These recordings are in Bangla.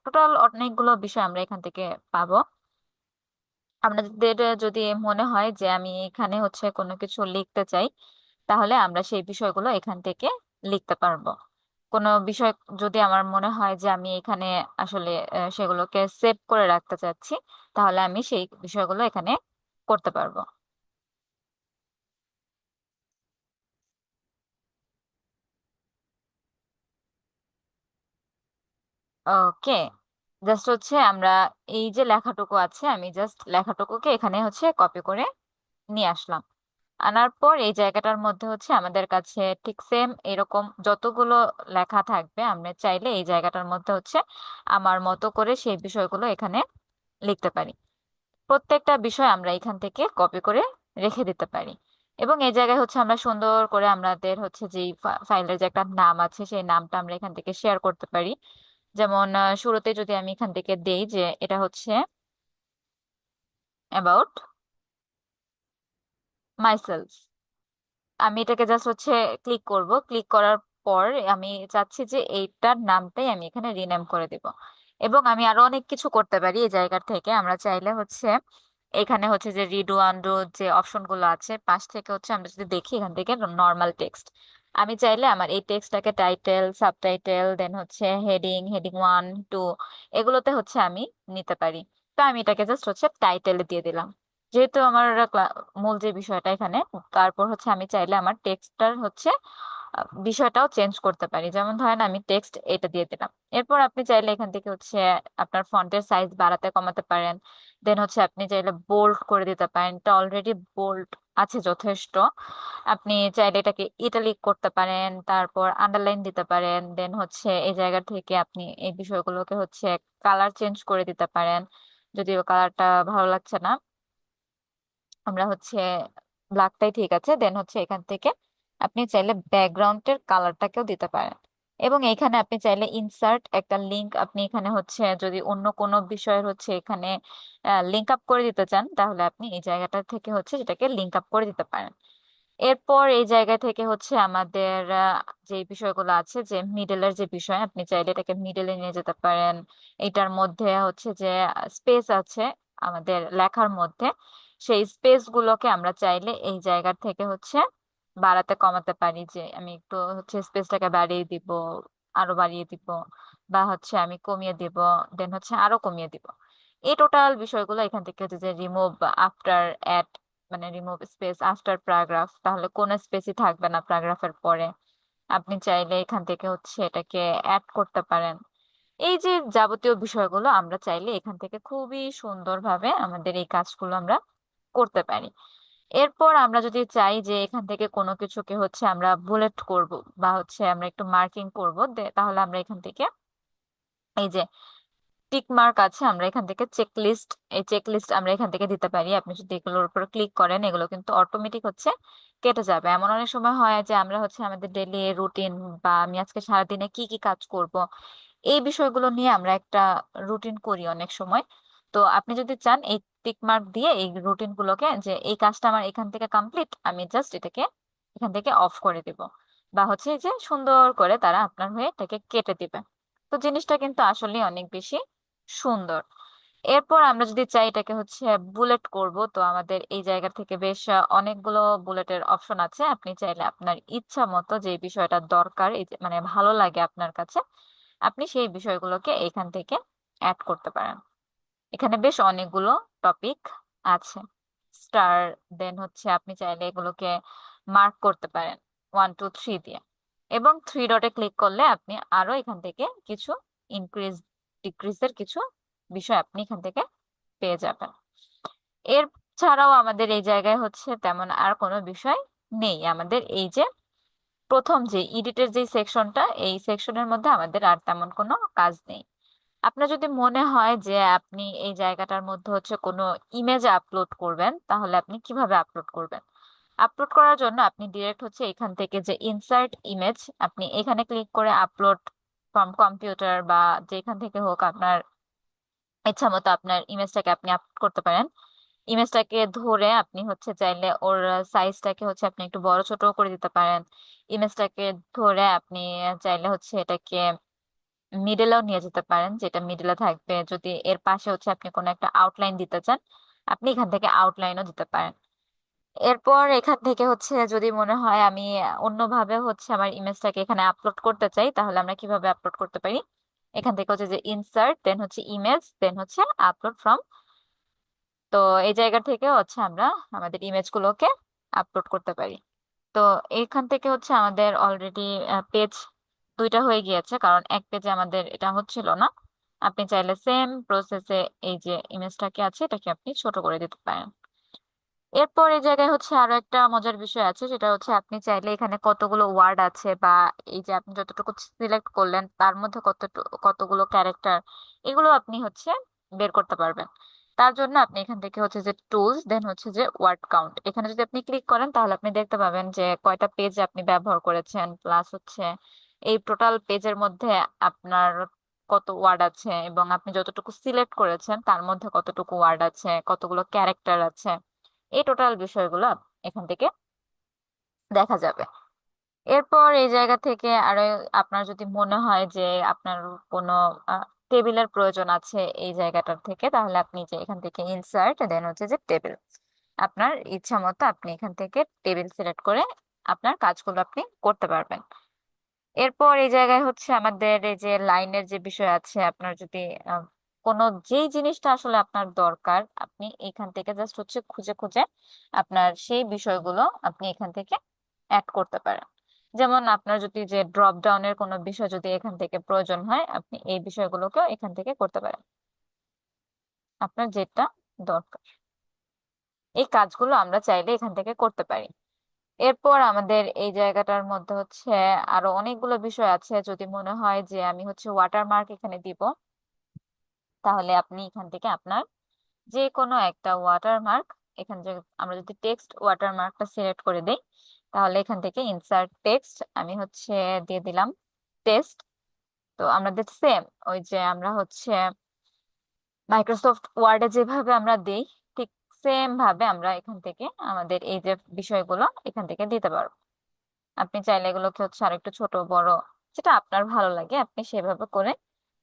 টোটাল অনেকগুলো বিষয় আমরা এখান থেকে পাবো। আমাদের যদি মনে হয় যে আমি এখানে হচ্ছে কোনো কিছু লিখতে চাই, তাহলে আমরা সেই বিষয়গুলো এখান থেকে লিখতে পারবো। কোনো বিষয় যদি আমার মনে হয় যে আমি এখানে আসলে সেগুলোকে সেভ করে রাখতে চাচ্ছি, তাহলে আমি সেই বিষয়গুলো এখানে করতে পারবো। ওকে, জাস্ট হচ্ছে আমরা এই যে লেখাটুকু আছে, আমি জাস্ট লেখাটুকুকে এখানে হচ্ছে কপি করে নিয়ে আসলাম। আনার পর এই জায়গাটার মধ্যে হচ্ছে আমাদের কাছে ঠিক সেম এরকম যতগুলো লেখা থাকবে, আমরা চাইলে এই জায়গাটার মধ্যে হচ্ছে আমার মতো করে সেই বিষয়গুলো এখানে লিখতে পারি। প্রত্যেকটা বিষয় আমরা এখান থেকে কপি করে রেখে দিতে পারি। এবং এই জায়গায় হচ্ছে আমরা সুন্দর করে আমাদের হচ্ছে যে ফাইলের যে একটা নাম আছে, সেই নামটা আমরা এখান থেকে শেয়ার করতে পারি। যেমন শুরুতে যদি আমি এখান থেকে দেই যে এটা হচ্ছে অ্যাবাউট মাইসেলফ, আমি এটাকে জাস্ট হচ্ছে ক্লিক করব। ক্লিক করার পর আমি চাচ্ছি যে এইটার নামটাই আমি এখানে রিনেম করে দেব। এবং আমি আরো অনেক কিছু করতে পারি এই জায়গা থেকে। আমরা চাইলে হচ্ছে এখানে হচ্ছে যে রিডু আনডু যে অপশন গুলো আছে, পাশ থেকে হচ্ছে আমরা যদি দেখি এখান থেকে নর্মাল টেক্সট, আমি চাইলে আমার এই টেক্সটটাকে টাইটেল, সাবটাইটেল, দেন হচ্ছে হেডিং, হেডিং 1 2 এগুলোতে হচ্ছে আমি নিতে পারি। তো আমি এটাকে জাস্ট হচ্ছে টাইটেলে দিয়ে দিলাম, যেহেতু আমার মূল যে বিষয়টা এখানে। তারপর হচ্ছে আমি চাইলে আমার টেক্সটটার হচ্ছে বিষয়টাও চেঞ্জ করতে পারি। যেমন ধরেন আমি টেক্সট এটা দিয়ে দিলাম। এরপর আপনি চাইলে এখান থেকে হচ্ছে আপনার ফন্টের সাইজ বাড়াতে কমাতে পারেন। দেন হচ্ছে আপনি চাইলে বোল্ড করে দিতে পারেন, এটা অলরেডি বোল্ড আছে যথেষ্ট। আপনি চাইলে এটাকে ইটালিক করতে পারেন, তারপর আন্ডারলাইন দিতে পারেন। দেন হচ্ছে এই জায়গা থেকে আপনি এই বিষয়গুলোকে হচ্ছে কালার চেঞ্জ করে দিতে পারেন। যদিও কালারটা ভালো লাগছে না, আমরা হচ্ছে ব্ল্যাকটাই ঠিক আছে। দেন হচ্ছে এখান থেকে আপনি চাইলে ব্যাকগ্রাউন্ডের কালারটাকেও দিতে পারেন। এবং এখানে আপনি চাইলে ইনসার্ট একটা লিংক, আপনি এখানে হচ্ছে যদি অন্য কোনো বিষয়ের হচ্ছে এখানে লিংক আপ করে দিতে চান, তাহলে আপনি এই জায়গাটা থেকে হচ্ছে সেটাকে লিংক আপ করে দিতে পারেন। এরপর এই জায়গা থেকে হচ্ছে আমাদের যে বিষয়গুলো আছে, যে মিডলের যে বিষয়, আপনি চাইলে এটাকে মিডলে নিয়ে যেতে পারেন। এটার মধ্যে হচ্ছে যে স্পেস আছে আমাদের লেখার মধ্যে, সেই স্পেস গুলোকে আমরা চাইলে এই জায়গা থেকে হচ্ছে বাড়াতে কমাতে পারি। যে আমি একটু হচ্ছে স্পেসটাকে বাড়িয়ে দিব, আরো বাড়িয়ে দিব, বা হচ্ছে আমি কমিয়ে দিব, দেন হচ্ছে আরো কমিয়ে দিব। এই টোটাল বিষয়গুলো এখান থেকে হচ্ছে যে রিমুভ আফটার অ্যাড, মানে রিমুভ স্পেস আফটার প্যারাগ্রাফ, তাহলে কোন স্পেসই থাকবে না প্যারাগ্রাফের পরে। আপনি চাইলে এখান থেকে হচ্ছে এটাকে অ্যাড করতে পারেন। এই যে যাবতীয় বিষয়গুলো আমরা চাইলে এখান থেকে খুবই সুন্দরভাবে আমাদের এই কাজগুলো আমরা করতে পারি। এরপর আমরা যদি চাই যে এখান থেকে কোনো কিছুকে হচ্ছে আমরা বুলেট করব, বা হচ্ছে আমরা একটু মার্কিং করব, তাহলে আমরা এখান থেকে এই যে টিক মার্ক আছে, আমরা এখান থেকে চেক লিস্ট, এই চেক লিস্ট আমরা এখান থেকে দিতে পারি। আপনি যদি এগুলোর উপর ক্লিক করেন, এগুলো কিন্তু অটোমেটিক হচ্ছে কেটে যাবে। এমন অনেক সময় হয় যে আমরা হচ্ছে আমাদের ডেইলি রুটিন, বা আমি আজকে সারাদিনে কি কি কাজ করব, এই বিষয়গুলো নিয়ে আমরা একটা রুটিন করি অনেক সময়। তো আপনি যদি চান এই টিক মার্ক দিয়ে এই রুটিন গুলোকে, যে এই কাজটা আমার এখান থেকে কমপ্লিট, আমি জাস্ট এটাকে এখান থেকে অফ করে দিব, বা হচ্ছে এই যে সুন্দর করে তারা আপনার হয়ে এটাকে কেটে দিবে। তো জিনিসটা কিন্তু আসলে অনেক বেশি সুন্দর। এরপর আমরা যদি চাই এটাকে হচ্ছে বুলেট করব, তো আমাদের এই জায়গা থেকে বেশ অনেকগুলো বুলেটের অপশন আছে। আপনি চাইলে আপনার ইচ্ছা মতো যে বিষয়টা দরকার, মানে ভালো লাগে আপনার কাছে, আপনি সেই বিষয়গুলোকে এখান থেকে অ্যাড করতে পারেন। এখানে বেশ অনেকগুলো টপিক আছে, স্টার, দেন হচ্ছে আপনি চাইলে এগুলোকে মার্ক করতে পারেন 1 2 3 দিয়ে। এবং থ্রি ডটে ক্লিক করলে আপনি আরো এখান থেকে কিছু ইনক্রিজ ডিক্রিজের কিছু বিষয় আপনি এখান থেকে পেয়ে যাবেন। এর ছাড়াও আমাদের এই জায়গায় হচ্ছে তেমন আর কোনো বিষয় নেই। আমাদের এই যে প্রথম যে ইডিটের যে সেকশনটা, এই সেকশনের মধ্যে আমাদের আর তেমন কোনো কাজ নেই। আপনার যদি মনে হয় যে আপনি এই জায়গাটার মধ্যে হচ্ছে কোনো ইমেজ আপলোড করবেন, তাহলে আপনি কিভাবে আপলোড করবেন? আপলোড করার জন্য আপনি ডিরেক্ট হচ্ছে এখান থেকে যে ইনসার্ট ইমেজ, আপনি এখানে ক্লিক করে আপলোড ফ্রম কম্পিউটার, বা যেখান থেকে হোক আপনার ইচ্ছা মতো আপনার ইমেজটাকে আপনি আপলোড করতে পারেন। ইমেজটাকে ধরে আপনি হচ্ছে চাইলে ওর সাইজটাকে হচ্ছে আপনি একটু বড় ছোট করে দিতে পারেন। ইমেজটাকে ধরে আপনি চাইলে হচ্ছে এটাকে মিডলেও নিয়ে যেতে পারেন, যেটা মিডলে থাকবে। যদি এর পাশে হচ্ছে আপনি কোনো একটা আউটলাইন দিতে চান, আপনি এখান থেকে আউটলাইনও দিতে পারেন। এরপর এখান থেকে হচ্ছে যদি মনে হয় আমি অন্যভাবে হচ্ছে আমার ইমেজটাকে এখানে আপলোড করতে চাই, তাহলে আমরা কিভাবে আপলোড করতে পারি? এখান থেকে হচ্ছে যে ইনসার্ট, দেন হচ্ছে ইমেজ, দেন হচ্ছে আপলোড ফ্রম। তো এই জায়গা থেকে হচ্ছে আমরা আমাদের ইমেজগুলোকে আপলোড করতে পারি। তো এইখান থেকে হচ্ছে আমাদের অলরেডি পেজ দুইটা হয়ে গিয়েছে, কারণ এক পেজে আমাদের এটা হচ্ছিল না। আপনি চাইলে সেম প্রসেসে এই যে ইমেজটাকে আছে এটাকে আপনি ছোট করে দিতে পারেন। এরপর এই জায়গায় হচ্ছে আরো একটা মজার বিষয় আছে, সেটা হচ্ছে আপনি চাইলে এখানে কতগুলো ওয়ার্ড আছে, বা এই যে আপনি যতটুকু সিলেক্ট করলেন তার মধ্যে কতগুলো ক্যারেক্টার, এগুলো আপনি হচ্ছে বের করতে পারবেন। তার জন্য আপনি এখান থেকে হচ্ছে যে টুলস, দেন হচ্ছে যে ওয়ার্ড কাউন্ট, এখানে যদি আপনি ক্লিক করেন তাহলে আপনি দেখতে পাবেন যে কয়টা পেজ আপনি ব্যবহার করেছেন, প্লাস হচ্ছে এই টোটাল পেজের মধ্যে আপনার কত ওয়ার্ড আছে, এবং আপনি যতটুকু সিলেক্ট করেছেন তার মধ্যে কতটুকু ওয়ার্ড আছে, কতগুলো ক্যারেক্টার আছে, এই টোটাল বিষয়গুলো এখান থেকে দেখা যাবে। এরপর এই জায়গা থেকে আরো আপনার যদি মনে হয় যে আপনার কোনো টেবিলের প্রয়োজন আছে এই জায়গাটার থেকে, তাহলে আপনি যে এখান থেকে ইনসার্ট, দেন হচ্ছে যে টেবিল, আপনার ইচ্ছা মতো আপনি এখান থেকে টেবিল সিলেক্ট করে আপনার কাজগুলো আপনি করতে পারবেন। এরপর এই জায়গায় হচ্ছে আমাদের এই যে লাইনের যে বিষয় আছে, আপনার যদি আহ, কোনো যেই জিনিসটা আসলে আপনার দরকার, আপনি এখান থেকে জাস্ট হচ্ছে খুঁজে খুঁজে আপনার সেই বিষয়গুলো আপনি এখান থেকে অ্যাড করতে পারেন। যেমন আপনার যদি যে ড্রপ ডাউনের কোনো বিষয় যদি এখান থেকে প্রয়োজন হয়, আপনি এই বিষয়গুলোকেও এখান থেকে করতে পারেন, আপনার যেটা দরকার। এই কাজগুলো আমরা চাইলে এখান থেকে করতে পারি। এরপর আমাদের এই জায়গাটার মধ্যে হচ্ছে আরো অনেকগুলো বিষয় আছে। যদি মনে হয় যে আমি হচ্ছে ওয়াটারমার্ক এখানে দিব, তাহলে আপনি এখান থেকে আপনার যে কোনো একটা ওয়াটারমার্ক, এখানে যে আমরা যদি টেক্সট ওয়াটারমার্কটা সিলেক্ট করে দেই, তাহলে এখান থেকে ইনসার্ট টেক্সট আমি হচ্ছে দিয়ে দিলাম টেক্সট। তো আমাদের সেম ওই যে আমরা হচ্ছে মাইক্রোসফট ওয়ার্ডে যেভাবে আমরা দিই, ঠিক সেম ভাবে আমরা এখান থেকে আমাদের এই যে বিষয়গুলো এখান থেকে দিতে পারবো। আপনি চাইলে এগুলোকে হচ্ছে আরেকটু ছোট বড়, যেটা আপনার ভালো লাগে আপনি সেভাবে করে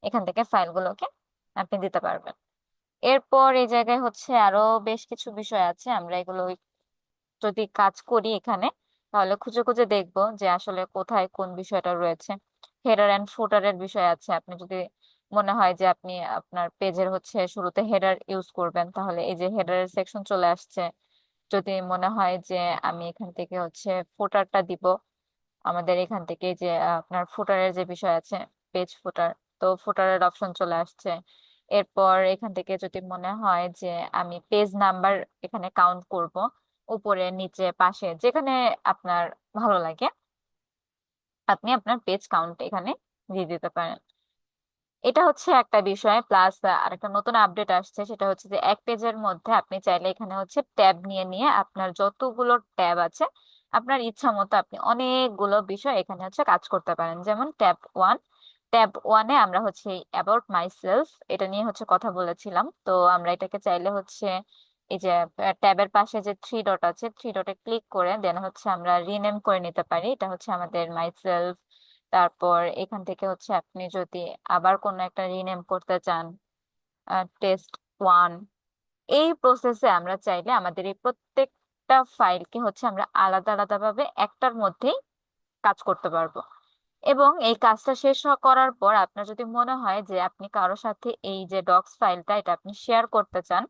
এখান থেকে ফাইলগুলোকে আপনি দিতে পারবেন। এরপর এই জায়গায় হচ্ছে আরো বেশ কিছু বিষয় আছে, আমরা এগুলো যদি কাজ করি এখানে, তাহলে খুঁজে খুঁজে দেখবো যে আসলে কোথায় কোন বিষয়টা রয়েছে। হেডার অ্যান্ড ফুটারের বিষয় আছে, আপনি যদি মনে হয় যে আপনি আপনার পেজের হচ্ছে শুরুতে হেডার ইউজ করবেন, তাহলে এই যে হেডারের সেকশন চলে আসছে। যদি মনে হয় যে আমি এখান থেকে হচ্ছে ফুটারটা দিব, আমাদের এখান থেকে যে আপনার ফুটারের যে বিষয় আছে, পেজ ফুটার, তো ফুটারের অপশন চলে আসছে। এরপর এখান থেকে যদি মনে হয় যে আমি পেজ নাম্বার এখানে কাউন্ট করব, উপরে নিচে পাশে যেখানে আপনার ভালো লাগে, আপনি আপনার পেজ কাউন্ট এখানে দিয়ে দিতে পারেন। এটা হচ্ছে একটা বিষয়। প্লাস আরেকটা নতুন আপডেট আসছে, সেটা হচ্ছে যে এক পেজের মধ্যে আপনি চাইলে এখানে হচ্ছে ট্যাব নিয়ে নিয়ে আপনার যতগুলো ট্যাব আছে আপনার ইচ্ছা মতো আপনি অনেকগুলো বিষয় এখানে হচ্ছে কাজ করতে পারেন। যেমন ট্যাব 1, ট্যাব 1-এ আমরা হচ্ছে অ্যাবাউট মাই সেলফ এটা নিয়ে হচ্ছে কথা বলেছিলাম। তো আমরা এটাকে চাইলে হচ্ছে এই যে ট্যাবের পাশে যে থ্রি ডট আছে, থ্রি ডটে ক্লিক করে দেন হচ্ছে আমরা রিনেম করে নিতে পারি, এটা হচ্ছে আমাদের মাই সেলফ। তারপর এখান থেকে হচ্ছে আপনি যদি আবার কোনো একটা রিনেম করতে চান, টেস্ট 1, এই প্রসেসে আমরা চাইলে আমাদের এই প্রত্যেকটা ফাইলকে হচ্ছে আমরা আলাদা আলাদা ভাবে একটার মধ্যেই কাজ করতে পারবো। এবং এই কাজটা শেষ করার পর আপনার যদি মনে হয় যে আপনি কারোর সাথে এই যে ডক্স ফাইলটা এটা আপনি শেয়ার করতে চান,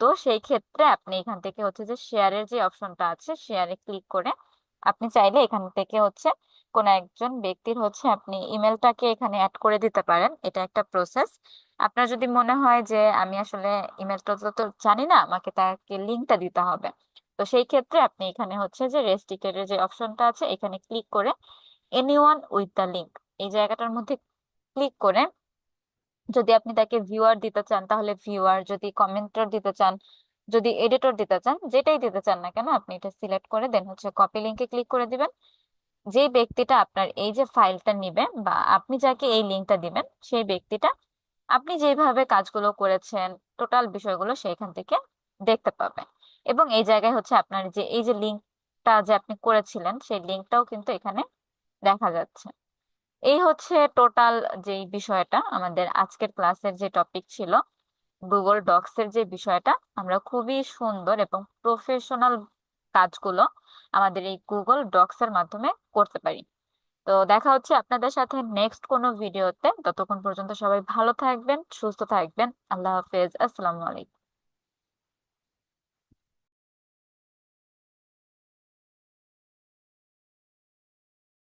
তো সেই ক্ষেত্রে আপনি এখান থেকে হচ্ছে যে শেয়ারের যে অপশনটা আছে শেয়ারে ক্লিক করে আপনি চাইলে এখান থেকে হচ্ছে কোন একজন ব্যক্তির হচ্ছে আপনি ইমেলটাকে এখানে অ্যাড করে দিতে পারেন। এটা একটা প্রসেস। আপনার যদি মনে হয় যে আমি আসলে ইমেলটা তো জানি না, আমাকে তাকে লিঙ্কটা দিতে হবে, তো সেই ক্ষেত্রে আপনি এখানে হচ্ছে যে রেস্ট্রিক্টেড যে অপশনটা আছে এখানে ক্লিক করে এনিওয়ান উইথ দ্য লিঙ্ক এই জায়গাটার মধ্যে ক্লিক করে যদি আপনি তাকে ভিউয়ার দিতে চান তাহলে ভিউয়ার, যদি কমেন্টর দিতে চান, যদি এডিটর দিতে চান, যেটাই দিতে চান না কেন আপনি এটা সিলেক্ট করে দেন হচ্ছে কপি লিংকে ক্লিক করে দিবেন। যে ব্যক্তিটা আপনার এই যে ফাইলটা নিবে বা আপনি যাকে এই লিংকটা দিবেন সেই ব্যক্তিটা আপনি যেভাবে কাজগুলো করেছেন টোটাল বিষয়গুলো সেখান থেকে দেখতে পাবে। এবং এই জায়গায় হচ্ছে আপনার যে এই যে লিংকটা যে আপনি করেছিলেন সেই লিংকটাও কিন্তু এখানে দেখা যাচ্ছে। এই হচ্ছে টোটাল যেই বিষয়টা, আমাদের আজকের ক্লাসের যে টপিক ছিল গুগল ডক্স এর যে বিষয়টা, আমরা খুবই সুন্দর এবং প্রফেশনাল কাজগুলো আমাদের এই গুগল ডক্স এর মাধ্যমে করতে পারি। তো দেখা হচ্ছে আপনাদের সাথে নেক্সট কোনো ভিডিওতে। ততক্ষণ পর্যন্ত সবাই ভালো থাকবেন, সুস্থ থাকবেন। আল্লাহ হাফেজ, আসসালামু আলাইকুম।